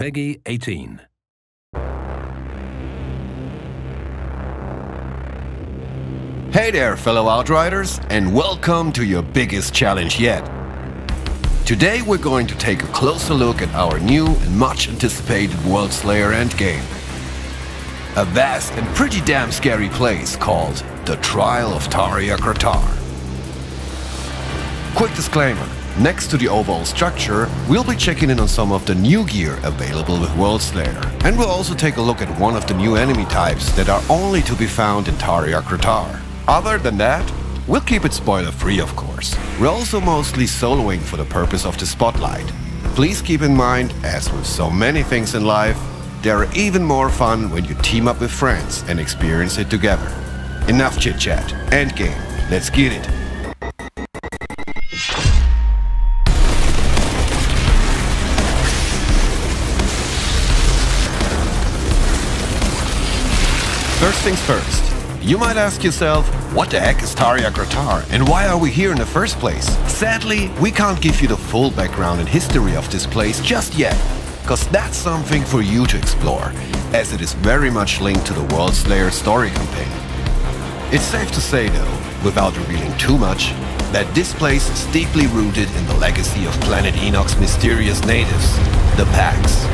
Peggy 18. Hey there, fellow Outriders, and welcome to your biggest challenge yet. Today we're going to take a closer look at our new and much anticipated Worldslayer Endgame. A vast and pretty damn scary place called The Trial of Tarja Kratar. Quick disclaimer, next to the overall structure, we'll be checking in on some of the new gear available with Worldslayer. And we'll also take a look at one of the new enemy types that are only to be found in Tarja Kratar. Other than that, we'll keep it spoiler-free, of course. We're also mostly soloing for the purpose of the spotlight. Please keep in mind, as with so many things in life, they are even more fun when you team up with friends and experience it together. Enough chit-chat. Endgame. Let's get it. First things first. You might ask yourself, what the heck is Tarja Kratar and why are we here in the first place? Sadly, we can't give you the full background and history of this place just yet, because that's something for you to explore, as it is very much linked to the Worldslayer story campaign. It's safe to say though, without revealing too much, that this place is deeply rooted in the legacy of Planet Enoch's mysterious natives, the Pax.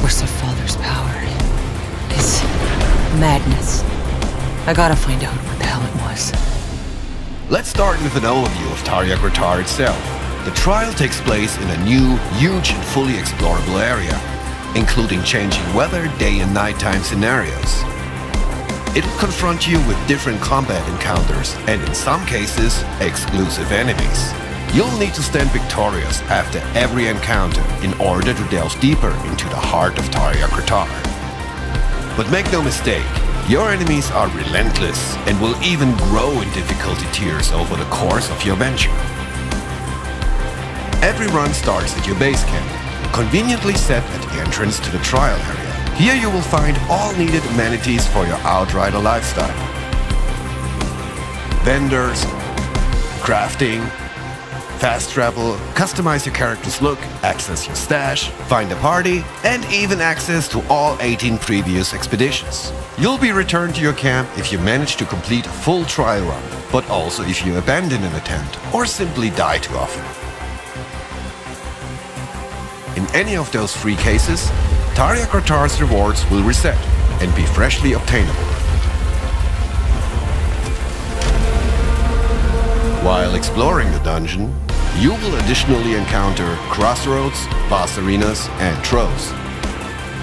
Where's their father's power? It's madness. I gotta find out what the hell it was. Let's start with an overview of Tarja Kratar itself. The trial takes place in a new, huge and fully explorable area, including changing weather, day and nighttime scenarios. It'll confront you with different combat encounters and in some cases, exclusive enemies. You'll need to stand victorious after every encounter in order to delve deeper into the heart of Tarja Kratar. But make no mistake, your enemies are relentless and will even grow in difficulty tiers over the course of your venture. Every run starts at your base camp, conveniently set at the entrance to the trial area. Here you will find all needed amenities for your Outrider lifestyle. Vendors, crafting, fast travel, customize your character's look, access your stash, find a party, and even access to all 18 previous expeditions. You'll be returned to your camp if you manage to complete a full trial run, but also if you abandon an attempt or simply die too often. In any of those three cases, Tarja Kratar's rewards will reset and be freshly obtainable. While exploring the dungeon, you will additionally encounter crossroads, boss arenas, and troves.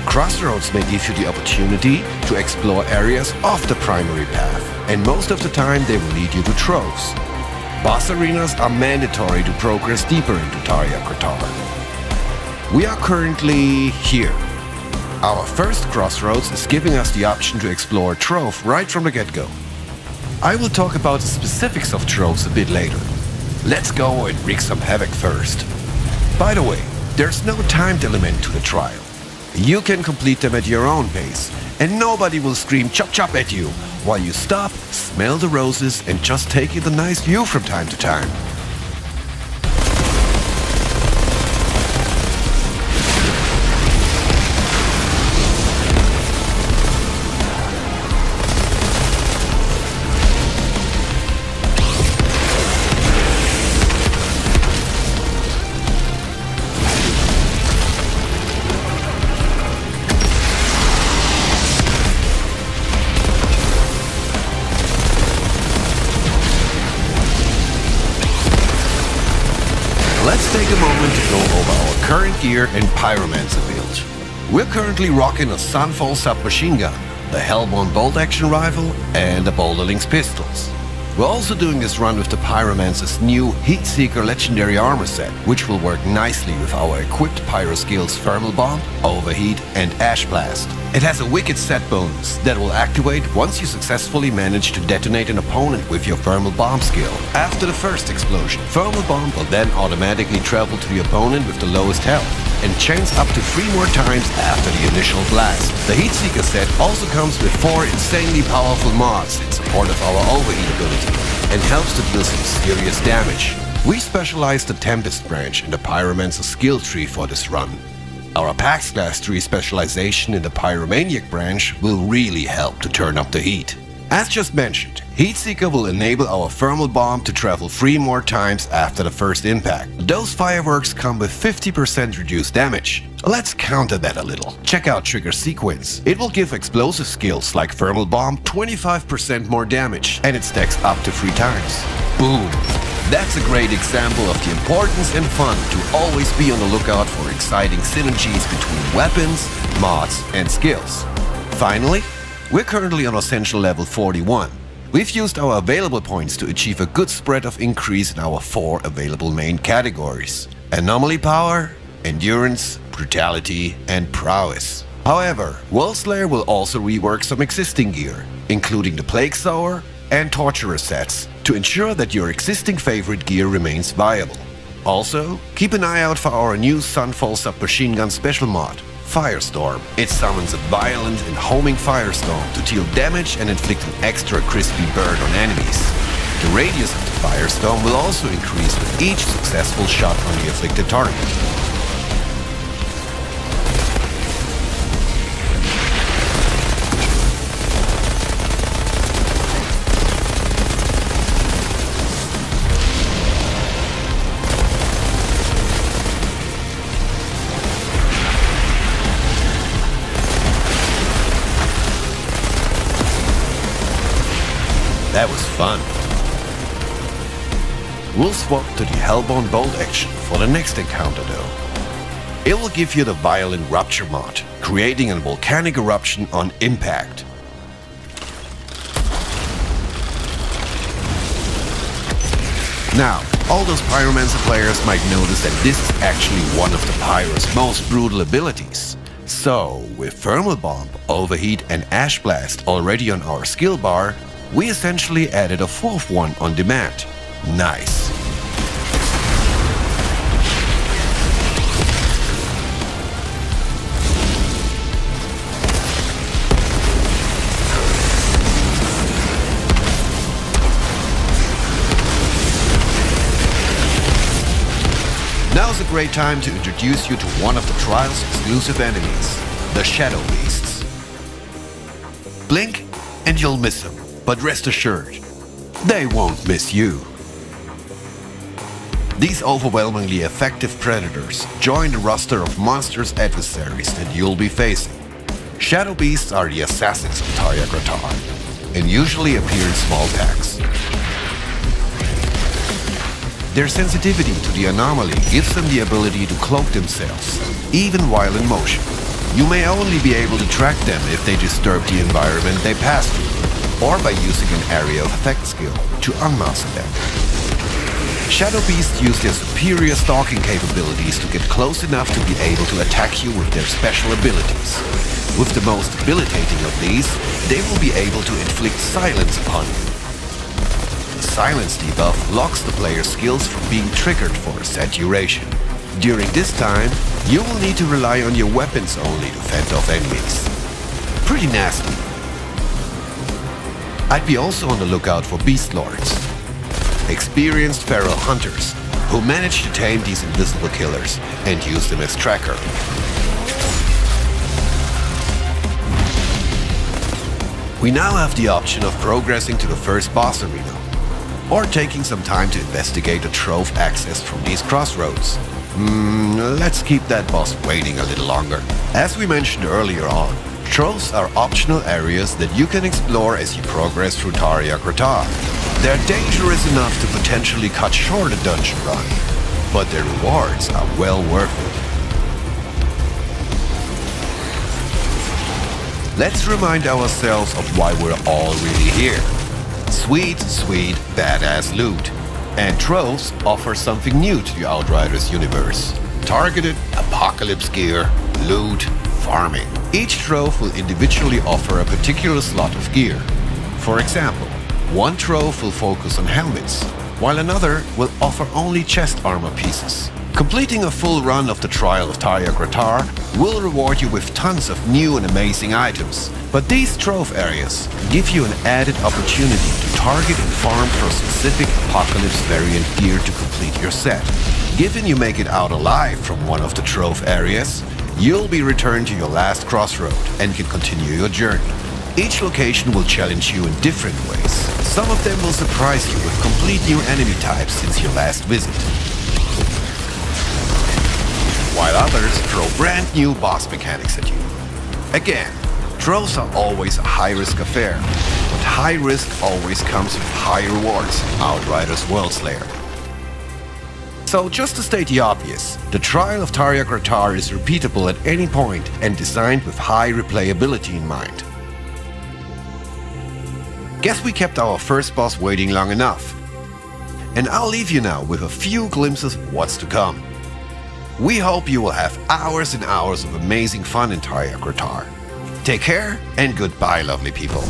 Crossroads may give you the opportunity to explore areas off the primary path, and most of the time they will lead you to troves. Boss arenas are mandatory to progress deeper into Tarja Kratar. We are currently here. Our first crossroads is giving us the option to explore trove right from the get-go. I will talk about the specifics of troves a bit later. Let's go and wreak some havoc first. By the way, there's no timed element to the trial. You can complete them at your own pace, and nobody will scream chop chop at you while you stop, smell the roses, and just take in the nice view from time to time. Let's take a moment to go over our current gear and pyromancer build. We're currently rocking a Sunfall submachine gun, the Hellborn bolt-action rifle, and the Boulderlings pistols. We're also doing this run with the pyromancer's new Heatseeker legendary armor set, which will work nicely with our equipped pyro skills Thermal Bomb, Overheat, and Ash Blast. It has a wicked set bonus that will activate once you successfully manage to detonate an opponent with your Thermal Bomb skill. After the first explosion, Thermal Bomb will then automatically travel to the opponent with the lowest health and chains up to 3 more times after the initial blast. The Heatseeker set also comes with 4 insanely powerful mods in support of our Overheat ability and helps to deal some serious damage. We specialized the Tempest branch in the Pyromancer skill tree for this run. Our Pax Class tree specialization in the Pyromaniac branch will really help to turn up the heat. As just mentioned, Heatseeker will enable our thermal bomb to travel 3 more times after the first impact. Those fireworks come with 50% reduced damage. Let's counter that a little. Check out Trigger Sequence. It will give explosive skills like thermal bomb 25% more damage, and it stacks up to 3 times. Boom! That's a great example of the importance and fun to always be on the lookout for exciting synergies between weapons, mods, and skills. Finally, we're currently on Essential level 41. We've used our available points to achieve a good spread of increase in our 4 available main categories: Anomaly Power, Endurance, Brutality, and Prowess. However, Worldslayer will also rework some existing gear, including the Plague Sower and Torturer sets, to ensure that your existing favorite gear remains viable. Also, keep an eye out for our new Sunfall submachine gun special mod, Firestorm. It summons a violent and homing firestorm to deal damage and inflict an extra crispy burn on enemies. The radius of the firestorm will also increase with each successful shot on the afflicted target. That was fun. We'll swap to the Hellbound Bolt action for the next encounter though. It will give you the Violent Rupture mod, creating a volcanic eruption on impact. Now, all those Pyromancer players might notice that this is actually one of the Pyro's most brutal abilities. So, with Thermal Bomb, Overheat and Ash Blast already on our skill bar, we essentially added a 4th one on demand. Nice. Now's a great time to introduce you to one of the Trials' exclusive enemies, the Shadow Beasts. Blink and you'll miss them. But rest assured, they won't miss you. These overwhelmingly effective predators join the roster of monstrous adversaries that you'll be facing. Shadow Beasts are the assassins of Tarja Gratar and usually appear in small packs. Their sensitivity to the anomaly gives them the ability to cloak themselves, even while in motion. You may only be able to track them if they disturb the environment they pass through, or by using an area of effect skill to unmask them. Shadow Beasts use their superior stalking capabilities to get close enough to be able to attack you with their special abilities. With the most debilitating of these, they will be able to inflict silence upon you. The silence debuff locks the player's skills from being triggered for a set duration. During this time, you will need to rely on your weapons only to fend off enemies. Pretty nasty. I'd be also on the lookout for Beast Lords, experienced feral hunters who manage to tame these invisible killers and use them as tracker. We now have the option of progressing to the first boss arena, or taking some time to investigate the trove access from these crossroads. Let's keep that boss waiting a little longer. As we mentioned earlier on, troves are optional areas that you can explore as you progress through Tarja Gratar. They're dangerous enough to potentially cut short a dungeon run, but their rewards are well worth it. Let's remind ourselves of why we're all really here. Sweet, badass loot. And troves offer something new to the Outriders universe. Targeted apocalypse gear, loot, farming. Each trove will individually offer a particular slot of gear. For example, one trove will focus on helmets, while another will offer only chest armor pieces. Completing a full run of the Trial of Tarja Gratar will reward you with tons of new and amazing items, but these trove areas give you an added opportunity to target and farm for a specific Apocalypse variant gear to complete your set. Given you make it out alive from one of the trove areas, you'll be returned to your last crossroad and can continue your journey. Each location will challenge you in different ways. Some of them will surprise you with complete new enemy types since your last visit, while others throw brand new boss mechanics at you. Again, troves are always a high-risk affair, but high risk always comes with high rewards, Outriders Worldslayer. So just to state the obvious, the Trial of Tarja Gratar is repeatable at any point and designed with high replayability in mind. Guess we kept our first boss waiting long enough. And I'll leave you now with a few glimpses of what's to come. We hope you will have hours and hours of amazing fun in Tarja Gratar. Take care and goodbye, lovely people.